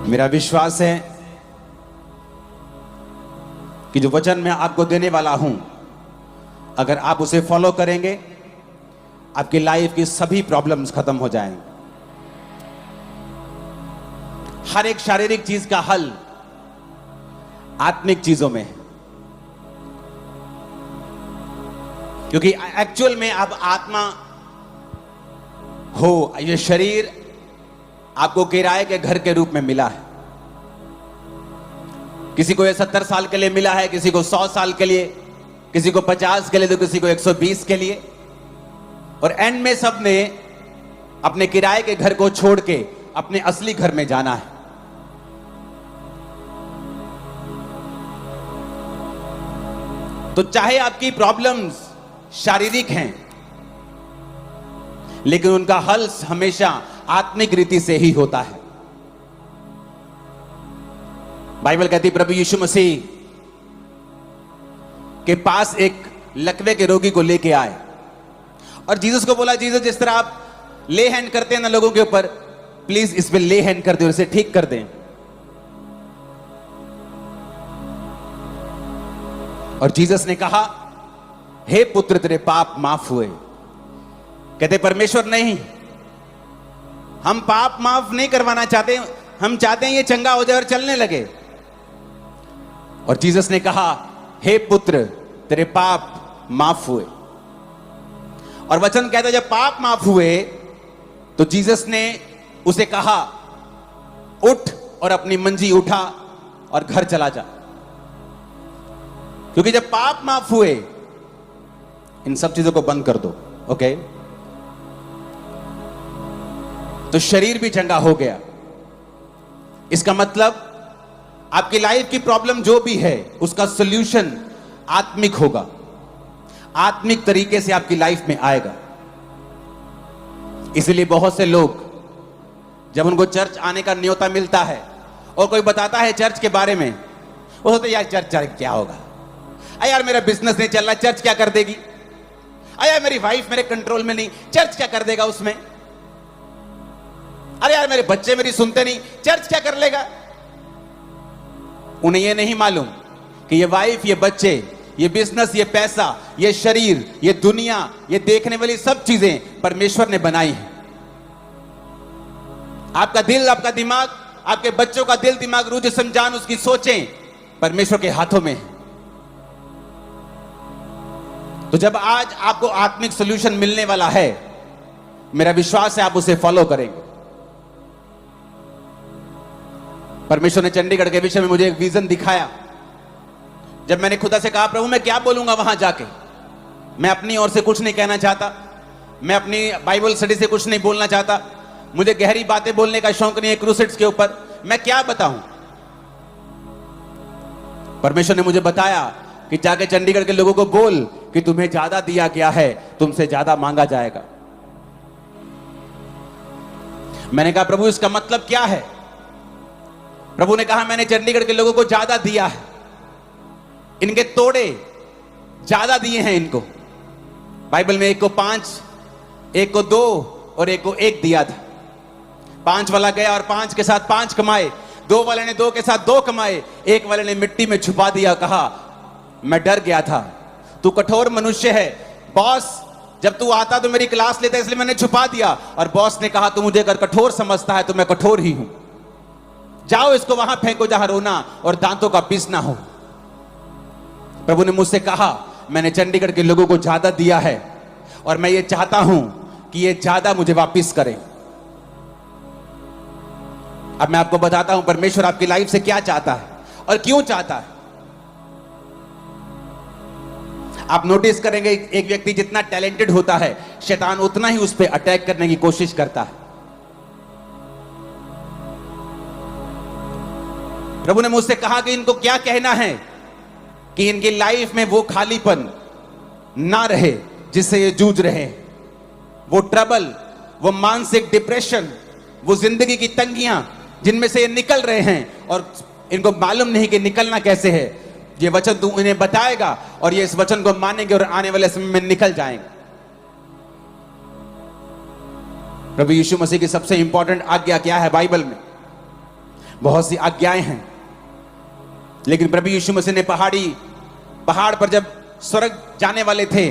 मेरा विश्वास है कि जो वचन मैं आपको देने वाला हूं, अगर आप उसे फॉलो करेंगे, आपकी लाइफ की सभी प्रॉब्लम्स खत्म हो जाएंगे। हर एक शारीरिक चीज का हल आत्मिक चीजों में है, क्योंकि एक्चुअल में आप आत्मा हो। ये शरीर आपको किराए के घर के रूप में मिला है। किसी को ये 70 साल के लिए मिला है, किसी को 100 साल के लिए, किसी को 50 के लिए, तो किसी को 120 के लिए। और एंड में सबने अपने किराए के घर को छोड़ के अपने असली घर में जाना है। तो चाहे आपकी प्रॉब्लम्स शारीरिक हैं, लेकिन उनका हल हमेशा आत्मिक रीति से ही होता है। बाइबल कहती प्रभु यीशु मसीह के पास एक लकवे के रोगी को लेके आए और जीसस को बोला, जीसस जिस तरह आप ले हैंड करते हैं ना लोगों के ऊपर, प्लीज इस पे ले हैंड कर दे और इसे ठीक कर दें। और जीसस ने कहा, हे पुत्र तेरे पाप माफ हुए। कहते परमेश्वर नहीं, हम पाप माफ नहीं करवाना चाहते, हम चाहते हैं ये चंगा हो जाए और चलने लगे। और जीसस ने कहा, हे पुत्र तेरे पाप माफ हुए। और वचन कहता है जब पाप माफ हुए तो जीसस ने उसे कहा, उठ और अपनी मंजी उठा और घर चला जा। क्योंकि जब पाप माफ हुए, इन सब चीजों को बंद कर दो, ओके? तो शरीर भी चंगा हो गया। इसका मतलब आपकी लाइफ की प्रॉब्लम जो भी है उसका सॉल्यूशन आत्मिक होगा, आत्मिक तरीके से आपकी लाइफ में आएगा। इसलिए बहुत से लोग जब उनको चर्च आने का न्योता मिलता है और कोई बताता है चर्च के बारे में, वो सोचते यार चर्च क्या होगा, अरे यार मेरा बिजनेस नहीं चल रहा, चर्च क्या कर देगी, अरे यार मेरी वाइफ मेरे कंट्रोल में नहीं, चर्च क्या कर देगा उसमें, अरे यार मेरे बच्चे मेरी सुनते नहीं, चर्च क्या कर लेगा। उन्हें यह नहीं मालूम कि ये वाइफ, ये बच्चे, ये बिजनेस, ये पैसा, ये शरीर, ये दुनिया, ये देखने वाली सब चीजें परमेश्वर ने बनाई हैं। आपका दिल, आपका दिमाग, आपके बच्चों का दिल, दिमाग, रूह, जिस्म, जान, उसकी सोचें परमेश्वर के हाथों में है। तो जब आज आपको आत्मिक सॉल्यूशन मिलने वाला है, मेरा विश्वास है आप उसे फॉलो करेंगे। परमेश्वर ने चंडीगढ़ के विषय में मुझे एक विजन दिखाया। जब मैंने खुदा से कहा, प्रभु मैं क्या बोलूंगा वहां जाके, मैं अपनी ओर से कुछ नहीं कहना चाहता, मैं अपनी बाइबल स्टडी से कुछ नहीं बोलना चाहता, मुझे गहरी बातें बोलने का शौक नहीं है क्रूसेड्स के ऊपर, मैं क्या बताऊं। परमेश्वर ने मुझे बताया कि जाके चंडीगढ़ के लोगों को बोल कि तुम्हें ज्यादा दिया गया है, तुमसे ज्यादा मांगा जाएगा। मैंने कहा प्रभु इसका मतलब क्या है। प्रभु ने कहा, मैंने चंडीगढ़ के लोगों को ज्यादा दिया है, इनके तोड़े ज्यादा दिए हैं इनको। बाइबल में एक को 5, एक को 2 और एक को 1 दिया था। 5 वाला गया और 5 के साथ 5 कमाए, 2 वाले ने 2 के साथ 2 कमाए, 1 वाले ने मिट्टी में छुपा दिया। कहा मैं डर गया था, तू कठोर मनुष्य है, बॉस जब तू आता तो मेरी क्लास लेता, इसलिए मैंने छुपा दिया। और बॉस ने कहा तू मुझे अगर कठोर समझता है तो मैं कठोर ही हूं, जाओ इसको वहां फेंको जहां रोना और दांतों का पीसना हो। प्रभु ने मुझसे कहा, मैंने चंडीगढ़ के लोगों को ज्यादा दिया है और मैं ये चाहता हूं कि ये ज्यादा मुझे वापस करें। अब मैं आपको बताता हूं परमेश्वर आपकी लाइफ से क्या चाहता है और क्यों चाहता है। आप नोटिस करेंगे एक व्यक्ति जितना टैलेंटेड होता है, शैतान उतना ही उस पर अटैक करने की कोशिश करता है। प्रभु ने मुझसे कहा कि इनको क्या कहना है कि इनकी लाइफ में वो खालीपन ना रहे जिससे ये जूझ रहे हैं, वो ट्रबल, वो मानसिक डिप्रेशन, वो जिंदगी की तंगियां जिनमें से ये निकल रहे हैं और इनको मालूम नहीं कि निकलना कैसे है। ये वचन तू इन्हें बताएगा और ये इस वचन को मानेंगे और आने वाले समय में निकल जाएंगे। प्रभु यीशु मसीह की सबसे इंपॉर्टेंट आज्ञा क्या है बाइबल में? बहुत सी आज्ञाएं हैं, लेकिन प्रभु यीशु मसीह ने पहाड़ पर जब स्वर्ग जाने वाले थे,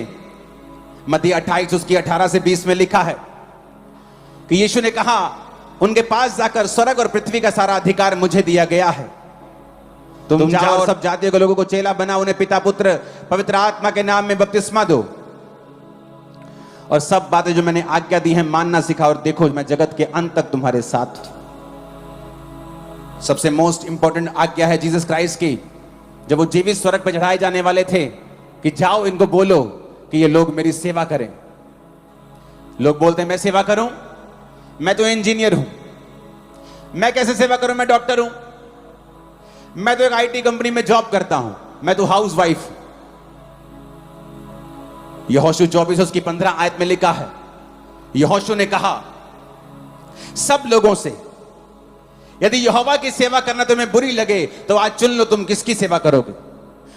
मत्ती 28 उसकी 18 से 20 में लिखा है कि यीशु ने कहा उनके पास जाकर, स्वर्ग और पृथ्वी का सारा अधिकार मुझे दिया गया है, तुम जाओ और सब जातियों के लोगों को चेला बनाओ, उन्हें पिता पुत्र पवित्र आत्मा के नाम में बपतिस्मा दो, और सब बातें जो मैंने आज्ञा दी हैं मानना सिखाओ, और देखो मैं जगत के अंत तक तुम्हारे साथ। सबसे मोस्ट इंपॉर्टेंट आज्ञा है जीसस क्राइस्ट की, जब वो जीवित स्वर्ग पर चढ़ाए जाने वाले थे, कि जाओ इनको बोलो कि ये लोग मेरी सेवा करें। लोग बोलते हैं मैं सेवा करूं, मैं तो इंजीनियर हूं, मैं कैसे सेवा करूं, मैं डॉक्टर हूं, मैं तो एक आईटी कंपनी में जॉब करता हूं, मैं तो हाउस वाइफ। यहोशू 24 उसकी 15 आयत में लिखा है, यहोशू ने कहा सब लोगों से, यदि यहोवा की सेवा करना तुम्हें बुरी लगे तो आज चुन लो तुम किसकी सेवा करोगे।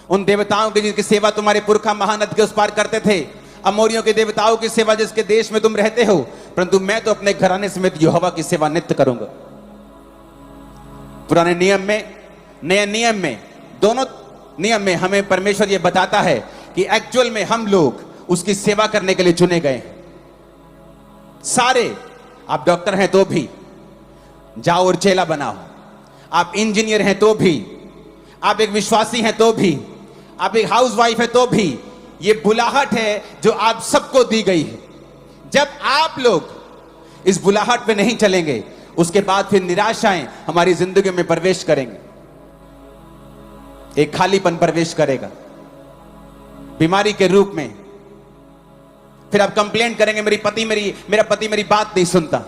उन देवताओं की जिनकी सेवा तुम्हारे पुरखा महानद के उस पार करते थे, अमोरियों के देवताओं की सेवा जिसके देश में तुम रहते हो, परंतु मैं तो अपने घराने समेत यहोवा की सेवा नित्य करूंगा। पुराने नियम में, नए नियम में, दोनों नियम में हमें परमेश्वर यह बताता है कि एक्चुअल में हम लोग उसकी सेवा करने के लिए चुने गए हैं। सारे, आप डॉक्टर हैं तो भी जाओ और चेला बनाओ, आप इंजीनियर हैं तो भी, आप एक विश्वासी हैं तो भी, आप एक हाउस वाइफ है तो भी, ये बुलाहट है जो आप सबको दी गई है। जब आप लोग इस बुलाहट पे नहीं चलेंगे, उसके बाद फिर निराशाएं हमारी जिंदगी में प्रवेश करेंगे, एक खालीपन प्रवेश करेगा बीमारी के रूप में। फिर आप कंप्लेंट करेंगे मेरा पति मेरी बात नहीं सुनता,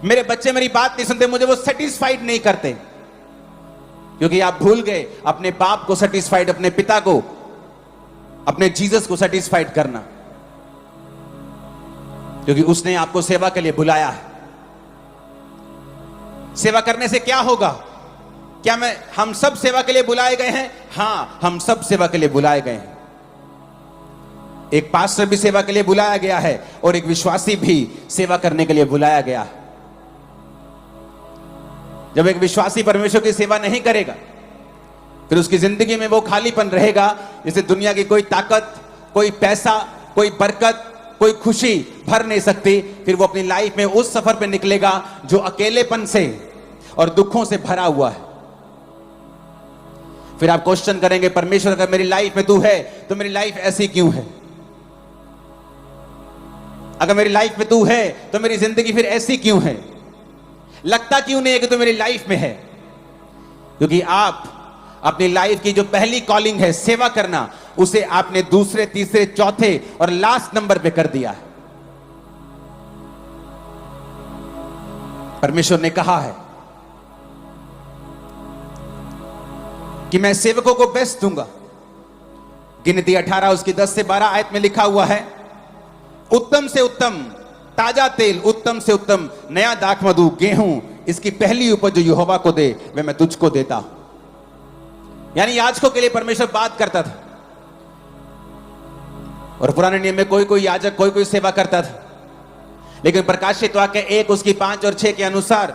मेरे बच्चे मेरी बात नहीं सुनते, मुझे वो सेटिस्फाइड नहीं करते, क्योंकि आप भूल गए अपने बाप को सेटिस्फाइड, अपने पिता को, अपने जीसस को सेटिस्फाइड करना, क्योंकि उसने आपको सेवा के लिए बुलाया है। सेवा करने से क्या होगा? क्या हम सब सेवा के लिए बुलाए गए हैं? हां, हम सब सेवा के लिए बुलाए गए हैं। एक पास्टर भी सेवा के लिए बुलाया गया है और एक विश्वासी भी सेवा करने के लिए बुलाया गया है। जब एक विश्वासी परमेश्वर की सेवा नहीं करेगा, फिर उसकी जिंदगी में वो खालीपन रहेगा जिसे दुनिया की कोई ताकत, कोई पैसा, कोई बरकत, कोई खुशी भर नहीं सकती। फिर वो अपनी लाइफ में उस सफर पे निकलेगा जो अकेलेपन से और दुखों से भरा हुआ है। फिर आप क्वेश्चन करेंगे, परमेश्वर अगर मेरी लाइफ में तू है तो मेरी लाइफ ऐसी क्यों है? अगर मेरी लाइफ में तू है तो मेरी जिंदगी फिर ऐसी क्यों है? लगता क्यों नहीं है कि तू मेरी लाइफ में है? क्योंकि आप अपनी लाइफ की जो पहली कॉलिंग है सेवा करना, उसे आपने दूसरे, तीसरे, चौथे और लास्ट नंबर पे कर दिया है। परमेश्वर ने कहा है कि मैं सेवकों को बेस्ट दूंगा। गिनती 18 उसकी 10 से 12 आयत में लिखा हुआ है, उत्तम से उत्तम ताजा तेल, उत्तम से उत्तम नया दाख मधु, गेहूं, इसकी पहली उपज जो यहोवा को दे वह मैं तुझको देता हूं। यानी याजकों के लिए परमेश्वर बात करता था, और पुराने नियम में कोई याजक कोई सेवा करता था। लेकिन प्रकाशित वाक्य 1 उसकी 5 और 6 के अनुसार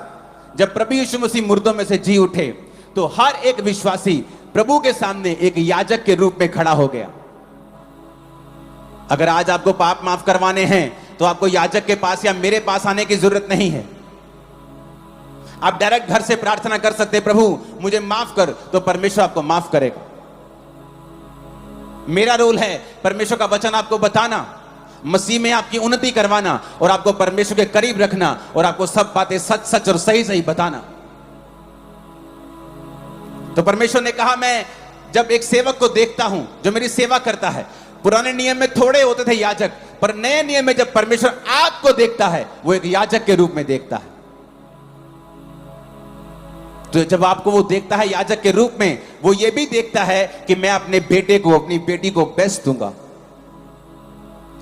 जब प्रभु यीशु मसीह मुर्दों में से जी उठे, तो हर एक विश्वासी प्रभु के सामने एक याजक के रूप में खड़ा हो गया। अगर आज आपको पाप माफ करवाने हैं तो आपको याजक के पास या मेरे पास आने की जरूरत नहीं है। आप डायरेक्ट घर से प्रार्थना कर सकते हैं, प्रभु मुझे माफ कर, तो परमेश्वर आपको माफ करेगा। मेरा रोल है परमेश्वर का वचन आपको बताना, मसीह में आपकी उन्नति करवाना और आपको परमेश्वर के करीब रखना, और आपको सब बातें सच सच और सही सही बताना। तो परमेश्वर ने कहा, मैं जब एक सेवक को देखता हूं जो मेरी सेवा करता है, पुराने नियम में थोड़े होते थे याजक, पर नए नियम में जब परमेश्वर आपको देखता है वो एक याजक के रूप में देखता है। तो जब आपको वो देखता है याजक के रूप में, वो ये भी देखता है कि मैं अपने बेटे को, अपनी बेटी को बेस्ट दूंगा,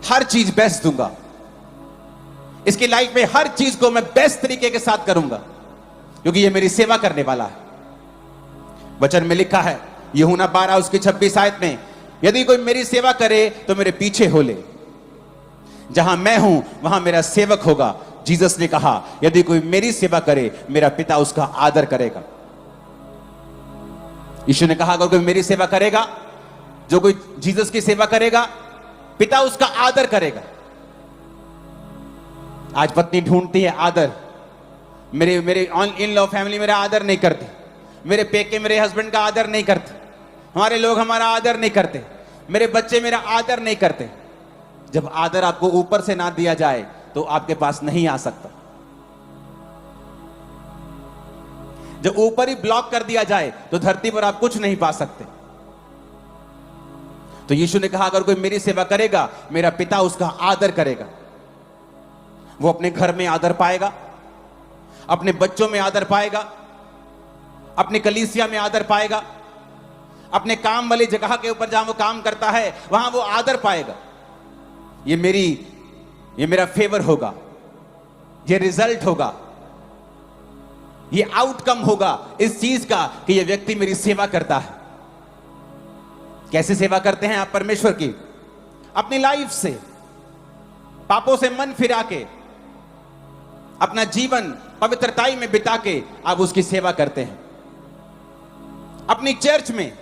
हर चीज बेस्ट दूंगा, इसकी लाइफ में हर चीज को मैं बेस्ट तरीके के साथ करूंगा, क्योंकि ये मेरी सेवा करने वाला है। वचन में लिखा है यूहन्ना 12 उसकी 26 आयत में, यदि कोई मेरी सेवा करे तो मेरे पीछे हो ले, जहां मैं हूं वहां मेरा सेवक होगा, जीसस ने कहा यदि कोई मेरी सेवा करे मेरा पिता उसका आदर करेगा। यीशु ने कहा अगर कोई मेरी सेवा करेगा, जो कोई जीसस की सेवा करेगा, पिता उसका आदर करेगा। आज पत्नी ढूंढती है आदर, मेरे मेरे इन लॉ फैमिली मेरा आदर नहीं करते, मेरे पेके मेरे हस्बैंड का आदर नहीं करते, हमारे लोग हमारा आदर नहीं करते, मेरे बच्चे मेरा आदर नहीं करते। जब आदर आपको ऊपर से ना दिया जाए तो आपके पास नहीं आ सकता। जब ऊपर ही ब्लॉक कर दिया जाए तो धरती पर आप कुछ नहीं पा सकते। तो यीशु ने कहा अगर कोई मेरी सेवा करेगा मेरा पिता उसका आदर करेगा। वो अपने घर में आदर पाएगा, अपने बच्चों में आदर पाएगा, अपने कलीसिया में आदर पाएगा, अपने काम वाली जगह के ऊपर जहां वो काम करता है वहां वो आदर पाएगा। ये मेरा फेवर होगा, ये रिजल्ट होगा, ये आउटकम होगा इस चीज का कि ये व्यक्ति मेरी सेवा करता है। कैसे सेवा करते हैं आप परमेश्वर की? अपनी लाइफ से, पापों से मन फिरा के, अपना जीवन पवित्रताई में बिता के आप उसकी सेवा करते हैं। अपनी चर्च में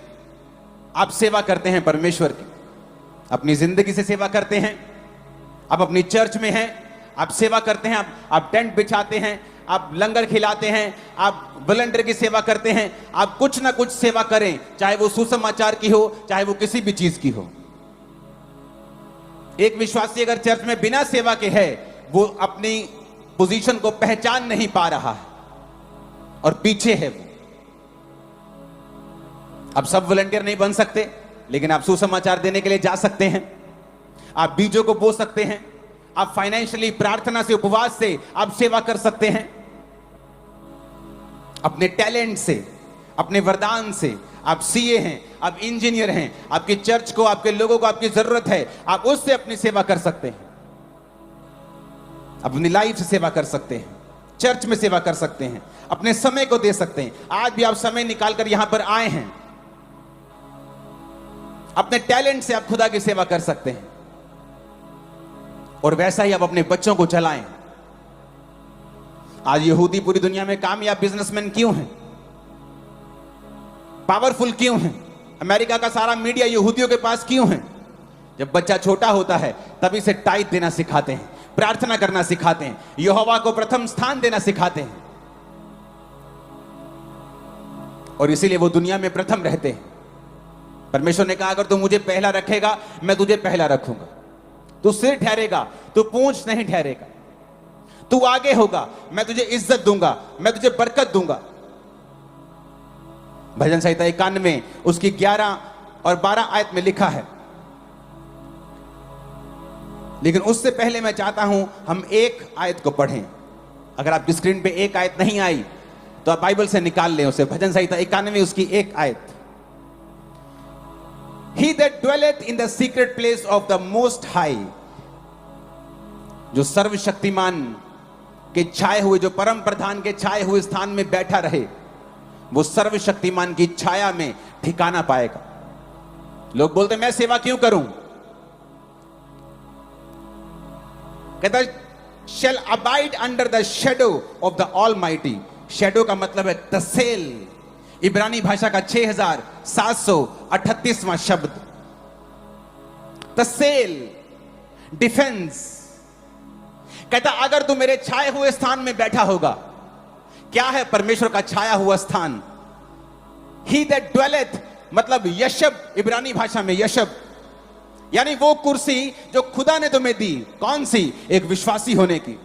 आप सेवा करते हैं परमेश्वर की, अपनी जिंदगी से सेवा करते हैं। आप अपनी चर्च में हैं, आप सेवा करते हैं, आप टेंट बिछाते हैं, आप लंगर खिलाते हैं, आप वॉलंटियर की सेवा करते हैं। आप कुछ ना कुछ सेवा करें, चाहे वो सुसमाचार की हो, चाहे वो किसी भी चीज की हो। एक विश्वासी अगर चर्च में बिना सेवा के है, वो अपनी पोजीशन को पहचान नहीं पा रहा है और पीछे है वो। आप सब वॉलंटियर नहीं बन सकते, लेकिन आप सुसमाचार देने के लिए जा सकते हैं, आप बीजों को बो सकते हैं, आप फाइनेंशियली प्रार्थना से, उपवास से आप सेवा कर सकते हैं। अपने टैलेंट से, अपने वरदान से, आप सीए हैं, आप इंजीनियर हैं, आपकी चर्च को, आपके लोगों को आपकी जरूरत है, आप उससे अपनी सेवा कर सकते हैं। अपनी लाइफ से सेवा कर सकते हैं, चर्च में सेवा कर सकते हैं, अपने समय को दे सकते हैं। आज भी आप समय निकालकर यहां पर आए हैं, अपने टैलेंट से आप खुदा की सेवा कर सकते हैं। और वैसा ही आप अपने बच्चों को चलाएं। आज यहूदी पूरी दुनिया में कामयाब बिजनेसमैन क्यों हैं? पावरफुल क्यों हैं? अमेरिका का सारा मीडिया यहूदियों के पास क्यों है? जब बच्चा छोटा होता है तभी से टाइट देना सिखाते हैं, प्रार्थना करना सिखाते हैं, यहोवा को प्रथम स्थान देना सिखाते हैं, और इसीलिए वो दुनिया में प्रथम रहते हैं। परमेश्वर ने कहा अगर तू मुझे पहला रखेगा मैं तुझे पहला रखूंगा। तू सिर ठहरेगा, तू पूंछ नहीं ठहरेगा। तू आगे होगा, मैं तुझे इज्जत दूंगा, मैं तुझे बरकत दूंगा। भजन संहिता 91 उसकी 11 और 12 आयत में लिखा है। लेकिन उससे पहले मैं चाहता हूं हम एक आयत को पढ़ें। अगर आपकी स्क्रीन पे एक आयत नहीं आई तो आप बाइबल से निकाल लें उसे। भजन संहिता 91 उसकी एक आयत। He that dwelleth in the secret place of the Most High, जो सर्वशक्तिमान के छाए हुए, जो परम प्रधान के छाए हुए स्थान में बैठा रहे, वो सर्वशक्तिमान की छाया में ठिकाना पाएगा। लोग बोलते मैं सेवा क्यों करूं? कहता shall abide under the shadow of the Almighty। Shadow का मतलब है तसेल, इब्रानी भाषा का 6738वां शब्द। तसेल, डिफेंस। कहता अगर तू मेरे छाए हुए स्थान में बैठा होगा। क्या है परमेश्वर का छाया हुआ स्थान? He that dwelleth मतलब यशब, इब्रानी भाषा में यशब, यानी वो कुर्सी जो खुदा ने तुम्हें दी। कौन सी? एक विश्वासी होने की।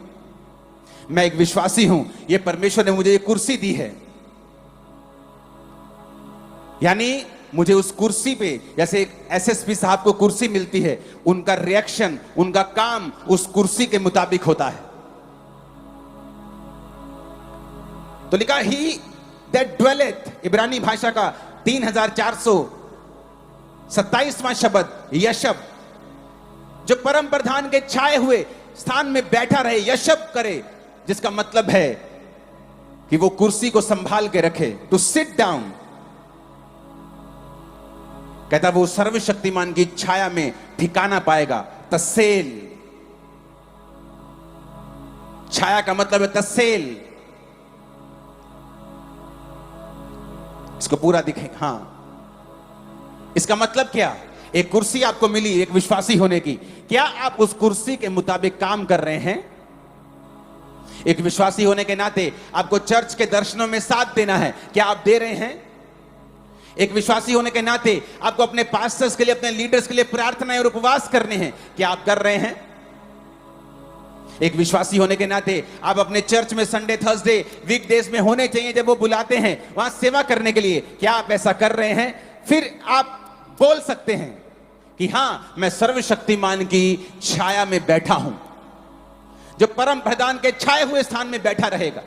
मैं एक विश्वासी हूं, ये परमेश्वर ने मुझे ये कुर्सी दी है। यानी मुझे उस कुर्सी पे, जैसे एक एसएसपी साहब को कुर्सी मिलती है, उनका रिएक्शन, उनका काम उस कुर्सी के मुताबिक होता है। तो लिखा ही दैट ड्वेलेथ, इब्रानी भाषा का 3427वां शब्द यशब, जो परम प्रधान के छाए हुए स्थान में बैठा रहे, यशब करे, जिसका मतलब है कि वो कुर्सी को संभाल के रखे। To sit down. कहता वो सर्वशक्तिमान की छाया में ठिकाना पाएगा। तसेल, छाया का मतलब है तस्सेल। इसको पूरा दिखेगा। हाँ, इसका मतलब क्या? एक कुर्सी आपको मिली एक विश्वासी होने की, क्या आप उस कुर्सी के मुताबिक काम कर रहे हैं? एक विश्वासी होने के नाते आपको चर्च के दर्शनों में साथ देना है, क्या आप दे रहे हैं? एक विश्वासी होने के नाते आपको अपने पास्टर्स के लिए, अपने लीडर्स के लिए प्रार्थनाएं और उपवास करने हैं, क्या आप कर रहे हैं? एक विश्वासी होने के नाते आप अपने चर्च में संडे, थर्सडे, वीकडेज में होने चाहिए, जब वो बुलाते हैं वहां सेवा करने के लिए, क्या आप ऐसा कर रहे हैं? फिर आप बोल सकते हैं कि हां, मैं सर्वशक्तिमान की छाया में बैठा हूं, जो परम प्रधान के छाए हुए स्थान में बैठा रहेगा।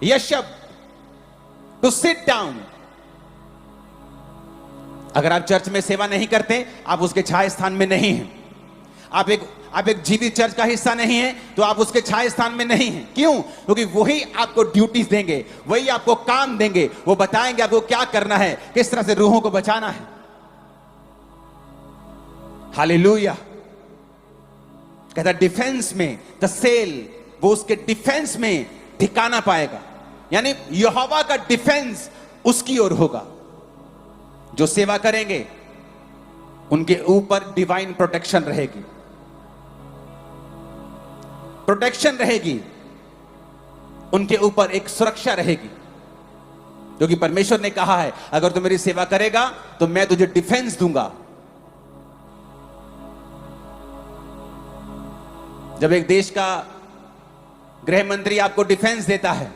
यह शब्द टू सिट डाउन। अगर आप चर्च में सेवा नहीं करते, आप उसके छाए स्थान में नहीं हैं। आप एक जीवित चर्च का हिस्सा नहीं है, तो आप उसके छाए स्थान में नहीं हैं। क्यों? क्योंकि वही आपको ड्यूटीज देंगे, वही आपको काम देंगे, वो बताएंगे आपको क्या करना है, किस तरह से रूहों को बचाना है। हालेलुया। कहता डिफेंस में द सेल, वो उसके डिफेंस में ठिकाना पाएगा, यानी यहोवा का डिफेंस उसकी ओर होगा। जो सेवा करेंगे उनके ऊपर डिवाइन प्रोटेक्शन रहेगी, प्रोटेक्शन रहेगी, उनके ऊपर एक सुरक्षा रहेगी, क्योंकि परमेश्वर ने कहा है अगर तू मेरी सेवा करेगा तो मैं तुझे डिफेंस दूंगा। जब एक देश का गृह मंत्री आपको डिफेंस देता है,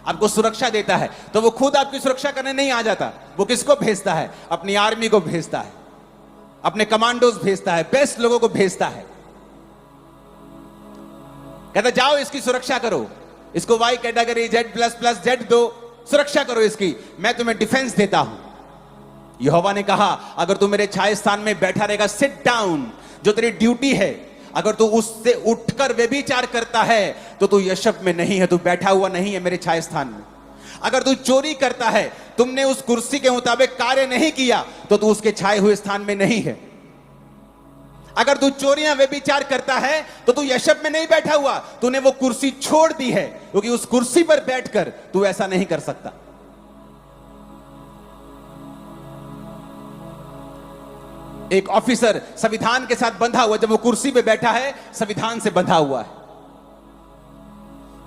आपको सुरक्षा देता है, तो वो खुद आपकी सुरक्षा करने नहीं आ जाता। वो किसको भेजता है? अपनी आर्मी को भेजता है, अपने कमांडोज भेजता है, बेस्ट लोगों को भेजता है। कहता जाओ इसकी सुरक्षा करो, इसको वाई कैटेगरी Z++ Z दो, सुरक्षा करो इसकी, मैं तुम्हें डिफेंस देता हूं। यहोवा ने कहा अगर तू मेरे छाए स्थान में बैठा रहेगा, सिट डाउन, जो तेरी ड्यूटी है, अगर तू उससे उठकर व्यभिचार करता है तो तू यशब में नहीं है, तू बैठा हुआ नहीं है मेरे छाए स्थान में। अगर तू चोरी करता है, तुमने उस कुर्सी के मुताबिक कार्य नहीं किया, तो तू उसके छाए हुए स्थान में नहीं है। अगर तू चोरियां व्यभिचार करता है तो तू यशब में नहीं बैठा हुआ, तूने वो कुर्सी छोड़ दी है, क्योंकि उस कुर्सी पर बैठकर तू ऐसा नहीं कर सकता। एक ऑफिसर संविधान के साथ बंधा हुआ, जब वो कुर्सी पे बैठा है संविधान से बंधा हुआ है।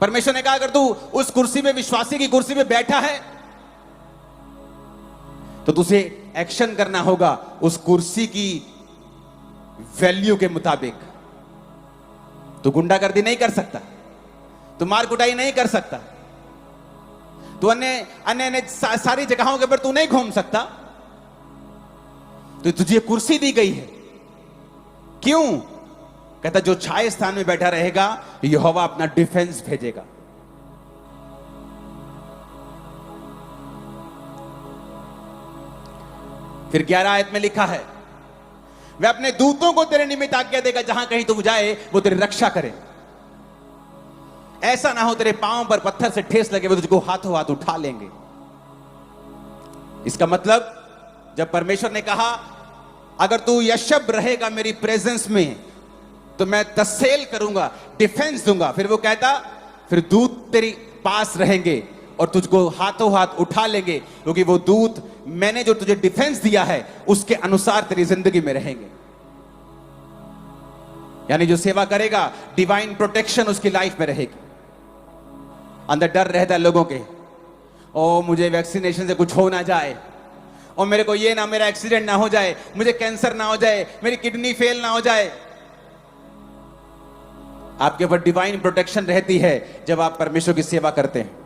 परमेश्वर ने कहा अगर तू उस कुर्सी में, विश्वासी की कुर्सी पे बैठा है, तो तुझे एक्शन करना होगा उस कुर्सी की वैल्यू के मुताबिक। तू गुंडागर्दी नहीं कर सकता, तू मार कुटाई नहीं कर सकता, तू अन्य सारी जगहों के ऊपर तू नहीं घूम सकता। तो तुझे कुर्सी दी गई है, क्यों? कहता जो छाए स्थान में बैठा रहेगा, यहोवा अपना डिफेंस भेजेगा। फिर 11 आयत में लिखा है, वह अपने दूतों को तेरे निमित्त आज्ञा देगा, जहां कहीं तू जाए वो तेरी रक्षा करे। ऐसा ना हो तेरे पांव पर पत्थर से ठेस लगे, वो तुझको हाथों हाथ उठा लेंगे। इसका मतलब जब परमेश्वर ने कहा अगर तू यशब रहेगा मेरी प्रेजेंस में, तो मैं तस्सेल करूंगा, डिफेंस दूंगा। फिर वो कहता फिर दूत तेरी पास रहेंगे और तुझको हाथों हाथ उठा लेंगे, क्योंकि वो दूत मैंने जो तुझे डिफेंस दिया है उसके अनुसार तेरी जिंदगी में रहेंगे। यानी जो सेवा करेगा, डिवाइन प्रोटेक्शन उसकी लाइफ में रहेगी। अंदर डर रहता है लोगों के, ओ मुझे वैक्सीनेशन से कुछ हो ना जाए, और मेरे को ये ना, मेरा एक्सीडेंट ना हो जाए, मुझे कैंसर ना हो जाए, मेरी किडनी फेल ना हो जाए। आपके ऊपर डिवाइन प्रोटेक्शन रहती है जब आप परमेश्वर की सेवा करते हैं।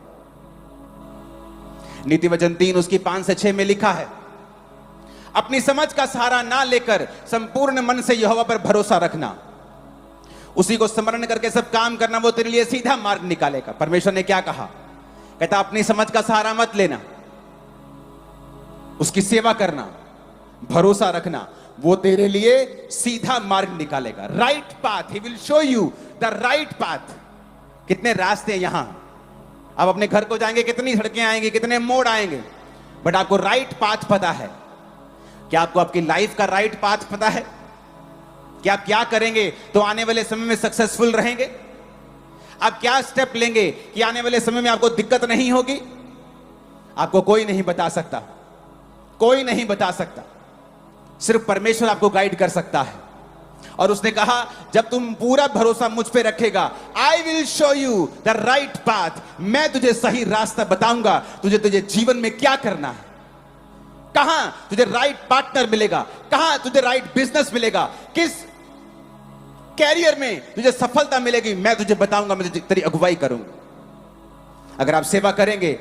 नीति वचन 3 उसकी 5 से 6 में लिखा है, अपनी समझ का सहारा ना लेकर संपूर्ण मन से यहोवा पर भरोसा रखना, उसी को स्मरण करके सब काम करना, वो तेरे लिए सीधा मार्ग निकालेगा। परमेश्वर ने क्या कहा? कहता अपनी समझ का सहारा मत लेना, उसकी सेवा करना, भरोसा रखना, वो तेरे लिए सीधा मार्ग निकालेगा। Right path, he will show you the right path. कितने रास्ते हैं यहां, आप अपने घर को जाएंगे, कितनी सड़कें आएंगी, कितने मोड़ आएंगे, बट आपको राइट पाथ पता है? क्या आपको आपकी लाइफ का राइट पाथ पता है? क्या आप क्या करेंगे तो आने वाले समय में सक्सेसफुल रहेंगे? आप क्या स्टेप लेंगे कि आने वाले समय में आपको दिक्कत नहीं होगी? आपको कोई नहीं बता सकता, कोई नहीं बता सकता, सिर्फ परमेश्वर आपको गाइड कर सकता है। और उसने कहा जब तुम पूरा भरोसा मुझ पे रखेगा, I will show you the right path, मैं तुझे सही रास्ता बताऊंगा, तुझे जीवन में क्या करना है, कहां तुझे राइट पार्टनर मिलेगा, कहां तुझे राइट बिजनेस मिलेगा, किस कैरियर में तुझे सफलता मिलेगी, मैं तुझे बताऊंगा, मैं तुझे तेरी अगुवाई करूंगा। अगर आप सेवा करेंगे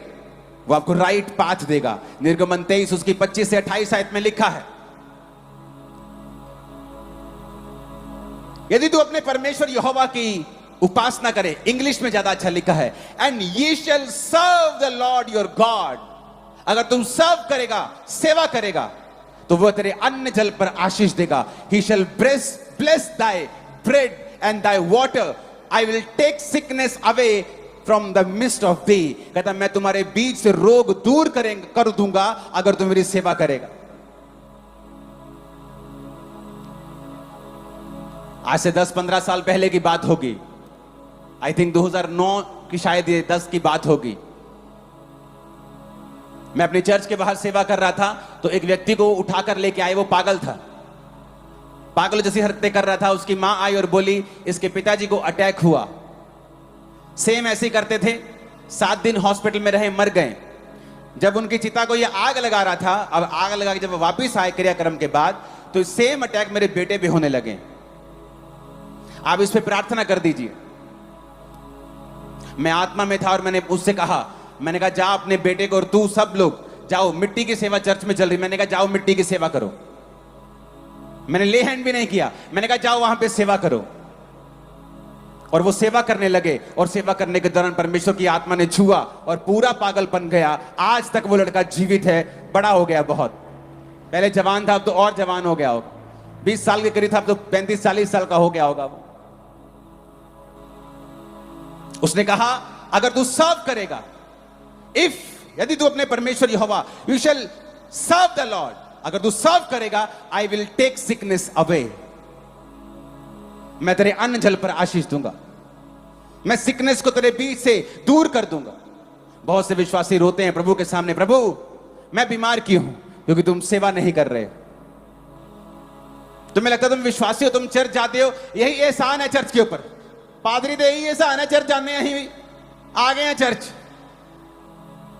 वो आपको राइट पाथ देगा। निर्गमन 23 उसकी 25 से 28 आयत में लिखा है, यदि तू अपने परमेश्वर यहोवा की उपासना करे, इंग्लिश में ज्यादा अच्छा लिखा है, एंड ये शैल serve the Lord your God, अगर तुम सर्व करेगा, सेवा करेगा, तो वह तेरे अन्न जल पर आशीष देगा। ही शैल bless Dai bread and thy water, I will take sickness away from the mist of thee, कहता मैं तुम्हारे बीच से रोग दूर कर दूंगा अगर तुम मेरी सेवा करेगा। आज से 10-15 साल पहले की बात होगी, आई थिंक 2009 की शायद ये 10 की बात होगी। मैं अपनी चर्च के बाहर सेवा कर रहा था, तो एक व्यक्ति को उठाकर लेके आए, वो पागल था, पागल जैसी हरकतें कर रहा था। उसकी मां आई और बोली इसके पिताजी को अटैक हुआ। सेम ऐसे ही करते थे, 7 दिन हॉस्पिटल में रहे, मर गए। जब उनकी चिता को ये आग लगा रहा था, अब आग लगा के जब वापिस आए क्रियाक्रम के बाद, तो सेम अटैक मेरे बेटे पे होने लगे। आप इस पे प्रार्थना कर दीजिए। मैं आत्मा में था और मैंने उससे कहा, मैंने कहा जा अपने बेटे को और तू सब लोग जाओ, मिट्टी की सेवा चर्च में चल रही, मैंने कहा जाओ मिट्टी की सेवा करो। मैंने ले हैंड भी नहीं किया, मैंने कहा जाओ वहां पे सेवा करो। और वो सेवा करने लगे, और सेवा करने के दौरान परमेश्वर की आत्मा ने छुआ और पूरा पागलपन गया। आज तक वो लड़का जीवित है, बड़ा हो गया बहुत। पहले जवान था, अब तो और जवान हो गया होगा, 20 साल के करीब था, अब तो 35-40 साल का हो गया होगा वो। उसने कहा अगर तू सर्व करेगा, यदि तू अपने परमेश्वर यहोवा, you shall serve the Lord, अगर तू सर्व करेगा, I will take sickness away, मैं तेरे अन्न जल पर आशीष दूंगा, मैं सिकनेस को तेरे बीच से दूर कर दूंगा। बहुत से विश्वासी रोते हैं प्रभु के सामने, प्रभु मैं बीमार क्यों हूं? क्योंकि तुम सेवा नहीं कर रहे हो। तुम्हें लगता है तुम विश्वासी हो, तुम चर्च जाते हो, यही एहसान है चर्च के ऊपर, पादरी दे यही एहसान है चर्च जाने, यही आ गए हैं चर्च।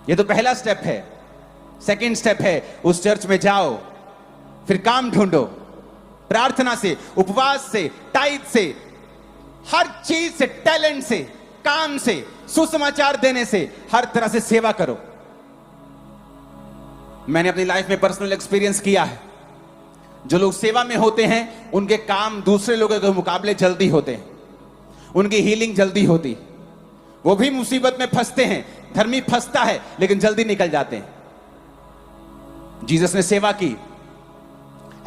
ये तो पहला स्टेप है। सेकंड स्टेप है उस चर्च में जाओ, फिर काम ढूंढो, प्रार्थना से, उपवास से, टाइट से, हर चीज से, टैलेंट से, काम से, सुसमाचार देने से, हर तरह से सेवा करो। मैंने अपनी लाइफ में पर्सनल एक्सपीरियंस किया है। जो लोग सेवा में होते हैं उनके काम दूसरे लोगों के मुकाबले जल्दी होते हैं, उनकी हीलिंग जल्दी होती। वो भी मुसीबत में फंसते हैं, धर्मी फंसता है लेकिन जल्दी निकल जाते हैं। जीसस ने सेवा की,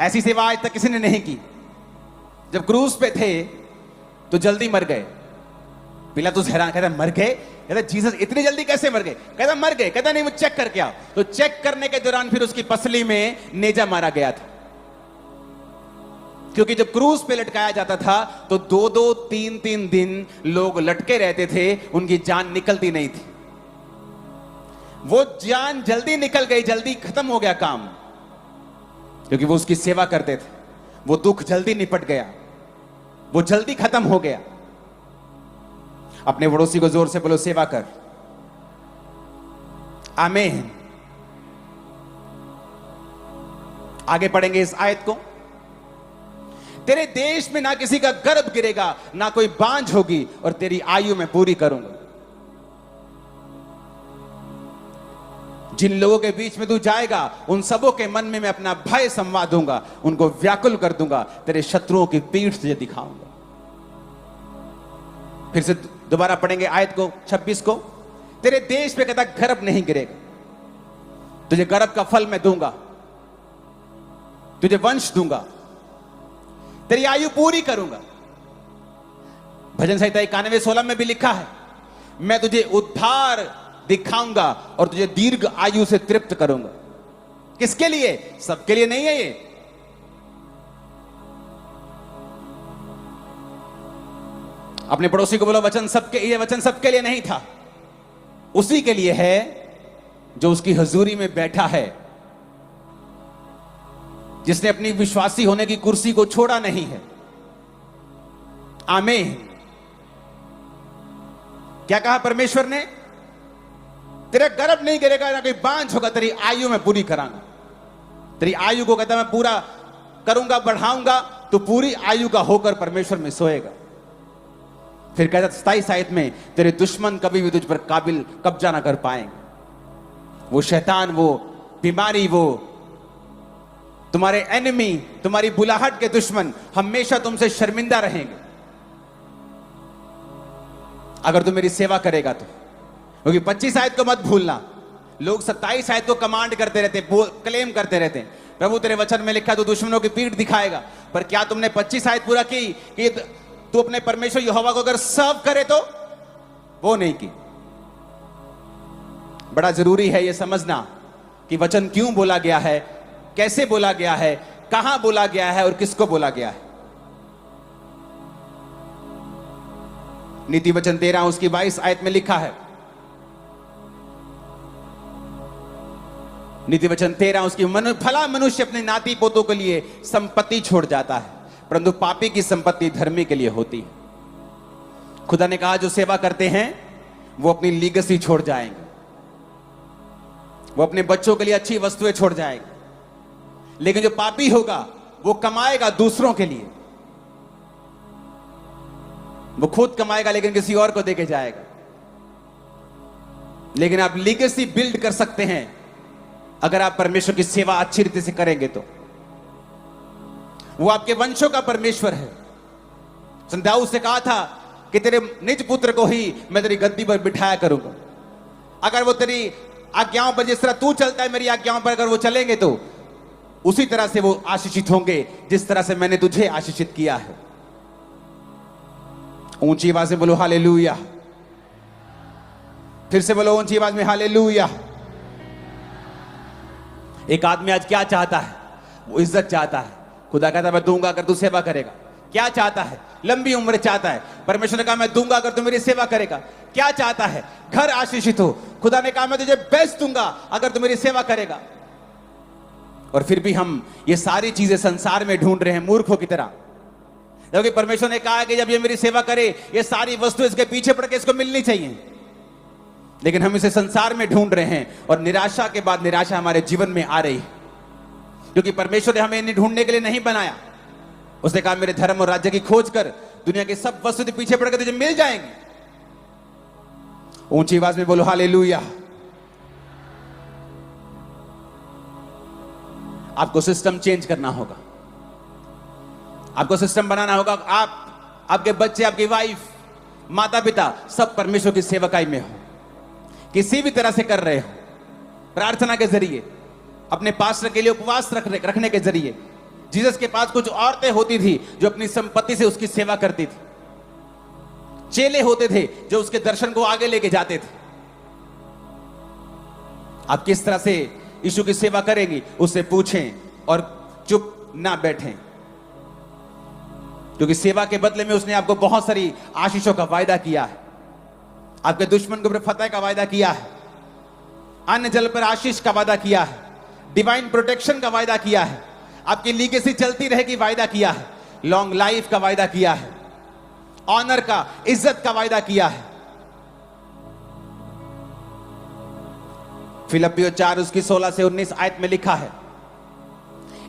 ऐसी सेवा आज तक किसी ने नहीं की। जब क्रूस पे थे तो जल्दी मर गए। पिलातुस हैरान, कहता मर गए? कहता जीसस इतनी जल्दी कैसे मर गए? कहता मर गए। कहता नहीं वो चेक करके आओ। तो चेक करने के दौरान फिर उसकी पसली में नेजा मारा गया था, क्योंकि जब क्रूस पे लटकाया जाता था तो 2-2, 3-3 दिन लोग लटके रहते थे, उनकी जान निकलती नहीं थी। वो जान जल्दी निकल गई, जल्दी खत्म हो गया काम, क्योंकि वो उसकी सेवा करते थे। वो दुख जल्दी निपट गया, वो जल्दी खत्म हो गया। अपने पड़ोसी को जोर से बोलो सेवा कर। आमीन। आगे पढ़ेंगे इस आयत को। तेरे देश में ना किसी का गर्भ गिरेगा, ना कोई बांझ होगी, और तेरी आयु में पूरी करूंगा। जिन लोगों के बीच में तू जाएगा उन सबों के मन में मैं अपना भय संवाद दूंगा, उनको व्याकुल कर दूंगा, तेरे शत्रुओं की पीठ तुझे दिखाऊंगा। फिर से दोबारा पढ़ेंगे आयत को 26 को। तेरे देश पे कहता गर्भ नहीं गिरेगा, तुझे गर्भ का फल मैं दूंगा, तुझे वंश दूंगा, तेरी आयु पूरी करूंगा। भजन संहिता 91:16 में भी लिखा है, मैं तुझे उद्धार दिखाऊंगा और तुझे दीर्घ आयु से तृप्त करूंगा। किसके लिए? सबके लिए नहीं है ये। अपने पड़ोसी को बोलो वचन सबके, ये वचन सबके लिए नहीं था, उसी के लिए है जो उसकी हजूरी में बैठा है, जिसने अपनी विश्वासी होने की कुर्सी को छोड़ा नहीं है। आमीन। क्या कहा परमेश्वर ने? तेरे गर्भ नहीं गिरेगा ना कोई बांझ होगा, तेरी आयु में पूरी करांगा। तेरी आयु को कहता मैं पूरा करूंगा, बढ़ाऊंगा, तो पूरी आयु का होकर परमेश्वर में सोएगा। फिर कहता 27 आयत में, तेरे दुश्मन कभी भी तुझ पर काबिल कब्जा ना कर पाएंगे। वो शैतान, वो बीमारी, वो तुम्हारे एनिमी, तुम्हारी बुलाहट के दुश्मन हमेशा तुमसे शर्मिंदा रहेंगे अगर तू मेरी सेवा करेगा तो। क्योंकि 25 आयत को मत भूलना। लोग 27 आयत को कमांड करते रहते, क्लेम करते रहते हैं, प्रभु तेरे वचन में लिखा तू दुश्मनों की पीठ दिखाएगा। पर क्या तुमने 25 आयत पूरा की कि तू अपने परमेश्वर यहोवा को अगर सर्व करे तो? वो नहीं की। बड़ा जरूरी है यह समझना कि वचन क्यों बोला गया है, कैसे बोला गया है, कहां बोला गया है और किसको बोला गया है। नीति वचन 13 उसकी 22 आयत में लिखा है, नीति वचन 13 उसकी भला मनुष्य अपने नाती पोतों के लिए संपत्ति छोड़ जाता है, परंतु पापी की संपत्ति धर्मी के लिए होती है। खुदा ने कहा जो सेवा करते हैं वो अपनी लीगेसी छोड़ जाएंगे, वो अपने बच्चों के लिए अच्छी वस्तुएं छोड़ जाएंगे। लेकिन जो पापी होगा वो कमाएगा दूसरों के लिए, वो खुद कमाएगा लेकिन किसी और को देके जाएगा। लेकिन आप लीगेसी बिल्ड कर सकते हैं अगर आप परमेश्वर की सेवा अच्छी रीति से करेंगे तो। वो आपके वंशों का परमेश्वर है। दाऊद से कहा था कि तेरे निज पुत्र को ही मैं तेरी गद्दी पर बिठाया करूंगा। अगर वो तेरी आज्ञाओं पर, जिस तरह तू चलता है मेरी आज्ञाओं पर अगर वो चलेंगे तो उसी तरह से वो आशीषित होंगे जिस तरह से मैंने तुझे आशीषित किया है। ऊंची आवाज में बोलो हालेलुया। फिर से बोलो ऊंची आवाज में हालेलुया। एक आदमी आज क्या चाहता है? वो इज्जत चाहता है। खुदा कहता है मैं दूंगा अगर तू सेवा करेगा। क्या चाहता है? लंबी उम्र चाहता है। परमेश्वर ने कहा मैं दूंगा अगर तू मेरी सेवा करेगा। क्या चाहता है? घर आशीषित हो। खुदा ने कहा मैं तुझे बेस्ट दूंगा अगर तू मेरी सेवा करेगा। और फिर भी हम ये सारी चीजें संसार में ढूंढ रहे हैं मूर्खों की तरह, क्योंकि परमेश्वर ने कहा कि जब ये मेरी सेवा करे ये सारी वस्तु इसके पीछे पड़ के इसको मिलनी चाहिए। लेकिन हम इसे संसार में ढूंढ रहे हैं और निराशा के बाद निराशा हमारे जीवन में आ रही है, क्योंकि परमेश्वर ने हमें इन्हें ढूंढने के लिए नहीं बनाया। उसने कहा मेरे धर्म और राज्य की खोज कर, दुनिया के सब वस्तु के पीछे पड़कर तुझे मिल जाएंगे। ऊंची आवाज में बोलो हालेलुया। आपको सिस्टम चेंज करना होगा, आपको सिस्टम बनाना होगा। आप, आपके बच्चे, आपकी वाइफ, माता पिता सब परमेश्वर की सेवकाई में हो, किसी भी तरह से कर रहे हो, प्रार्थना के जरिए, अपने पास्टर के लिए उपवास रखने के जरिए। जीसस के पास कुछ औरतें होती थी जो अपनी संपत्ति से उसकी सेवा करती थी। चेले होते थे जो उसके दर्शन को आगे लेके जाते थे। आप किस तरह से यीशु की सेवा करेंगी उससे पूछें और चुप ना बैठें, क्योंकि सेवा के बदले में उसने आपको बहुत सारी आशीषों का वायदा किया है। आपके दुश्मन के ऊपर फतह का वायदा किया है, अन्न जल पर आशीष का वायदा किया है, डिवाइन प्रोटेक्शन का वायदा किया है, आपकी लीगेसी चलती रहेगी वायदा किया है, लॉन्ग लाइफ का वायदा किया है, ऑनर का, इज्जत का वायदा किया है। फिलिप्पियों 4 उसकी 16 से 19 आयत में लिखा है,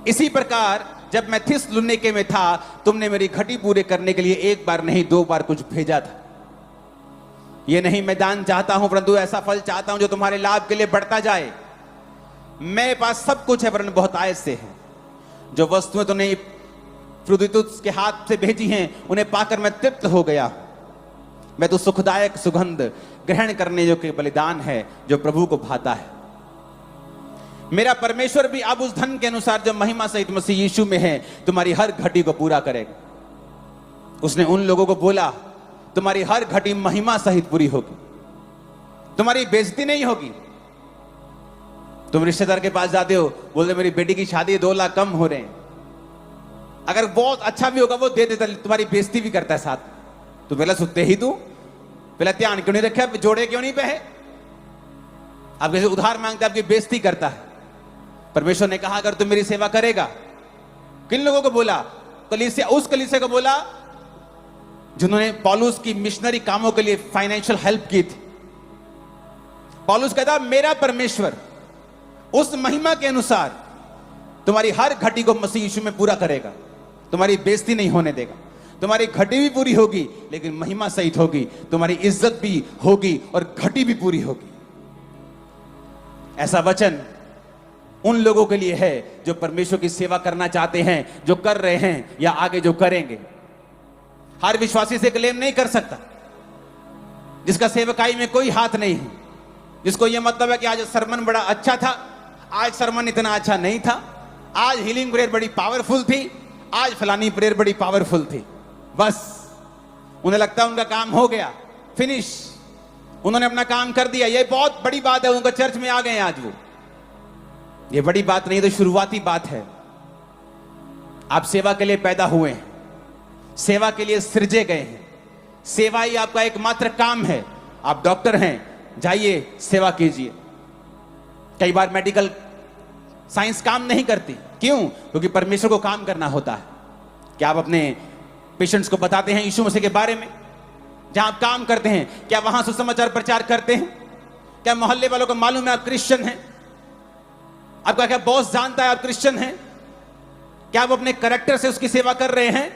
इसी प्रकार जब मैं थिस्सलुनीके में था तुमने मेरी घटी पूरे करने के लिए एक बार नहीं 2 बार कुछ भेजा था। ये नहीं मैं दान चाहता हूं, परंतु ऐसा फल चाहता हूं जो तुम्हारे लाभ के लिए बढ़ता जाए। मेरे पास सब कुछ है वरन बहुत आयत से है। जो वस्तुएं तुमने इपफ्रुदीतुस के हाथ से भेजी हैं उन्हें पाकर मैं तृप्त हो गया। मैं तो सुखदायक सुगंध ग्रहण करने जो के बलिदान है जो प्रभु को भाता है। मेरा परमेश्वर भी अब उस धन के अनुसार जो महिमा सहित मसीह यीशु में है तुम्हारी हर घटी को पूरा करेगा। उसने उन लोगों को बोला तुम्हारी हर घटी महिमा सहित पूरी होगी, तुम्हारी बेइज्जती नहीं होगी। तुम रिश्तेदार के पास जाते हो, बोलते मेरी बेटी की शादी 2 लाख कम हो रहे हैं, अगर बहुत अच्छा भी होगा वो दे देता, तुम्हारी बेइज्जती भी करता है साथ। तू पहले सुते ही तू पहले ध्यान क्यों नहीं रखा, जोड़े क्यों नहीं पहे? आप कैसे उधार मांगते, आपकी बेइज्जती करता है। परमेश्वर ने कहा अगर तू मेरी सेवा करेगा, किन लोगों को बोला? कलीसिया, उस कलीसिया को बोला जिन्होंने पौलुस की मिशनरी कामों के लिए फाइनेंशियल हेल्प की थी। पौलुस कहता मेरा परमेश्वर उस महिमा के अनुसार तुम्हारी हर घटी को मसीह यीशु में पूरा करेगा, तुम्हारी बेइज्जती नहीं होने देगा, तुम्हारी घटी भी पूरी होगी लेकिन महिमा सहित होगी, तुम्हारी इज्जत भी होगी और घटी भी पूरी होगी। ऐसा वचन उन लोगों के लिए है जो परमेश्वर की सेवा करना चाहते हैं, जो कर रहे हैं या आगे जो करेंगे। हर विश्वासी से क्लेम नहीं कर सकता जिसका सेवकाई में कोई हाथ नहीं है, जिसको यह मतलब है कि आज सरमन बड़ा अच्छा था, आज सरमन इतना अच्छा नहीं था, आज हीलिंग प्रेयर बड़ी पावरफुल थी, आज फलानी प्रेयर बड़ी पावरफुल थी। बस उन्हें लगता है उनका काम हो गया, फिनिश, उन्होंने अपना काम कर दिया। यह बहुत बड़ी बात है, उनका चर्च में आ गए आज वो। ये बड़ी बात नहीं, तो शुरुआती बात है। आप सेवा के लिए पैदा हुए हैं, सेवा के लिए सृजे गए हैं, सेवा ही आपका एकमात्र काम है। आप डॉक्टर हैं, जाइए सेवा कीजिए। कई बार मेडिकल साइंस काम नहीं करती, क्यों? क्योंकि परमेश्वर को काम करना होता है। क्या आप अपने पेशेंट्स को बताते हैं यीशु मसीह के बारे में? जहां आप काम करते हैं, क्या वहां सुसमाचार प्रचार करते हैं? क्या मोहल्ले वालों को मालूम है आप क्रिश्चियन हैं? आपका क्या बॉस जानता है आप क्रिश्चियन हैं? क्या आप अपने कैरेक्टर से उसकी सेवा कर रहे हैं?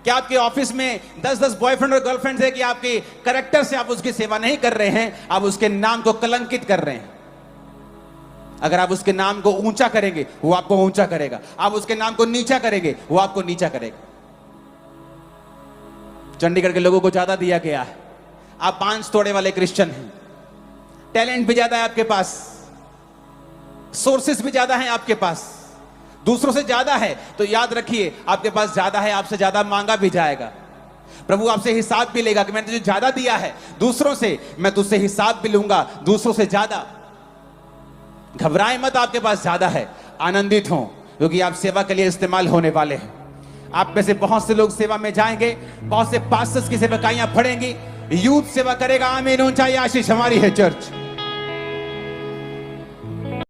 क्या आपके ऑफिस में 10-10 बॉयफ्रेंड और गर्लफ्रेंड्स है कि आपके कैरेक्टर से आप उसकी सेवा नहीं कर रहे हैं, आप उसके नाम को कलंकित कर रहे हैं? अगर आप उसके नाम को ऊंचा करेंगे वो आपको ऊंचा करेगा, आप उसके नाम को नीचा करेंगे वो आपको नीचा करेगा। चंडीगढ़ के लोगों को ज्यादा दिया गया है, आप 5 तोड़े वाले क्रिश्चियन हैं, टैलेंट भी ज्यादा है आपके पास, सोर्सेस भी ज्यादा हैं आपके पास, दूसरों से ज्यादा है, तो याद रखिए आपके पास ज्यादा है, आपसे ज्यादा मांगा भी जाएगा। प्रभु आपसे हिसाब भी लेगा कि मैंने तुझे ज्यादा दिया है दूसरों से, मैं तुझसे हिसाब भी लूंगा दूसरों से ज्यादा। घबराए मत, आपके पास ज्यादा है, आनंदित हो क्योंकि आप सेवा के लिए इस्तेमाल होने वाले हैं। आप में से बहुत से लोग सेवा में जाएंगे, बहुत से पास्टर्स की सेवकाइयां पढ़ेंगी, यूथ सेवा करेगा। आमीन, ऊंचाई आशीष हमारी है चर्च।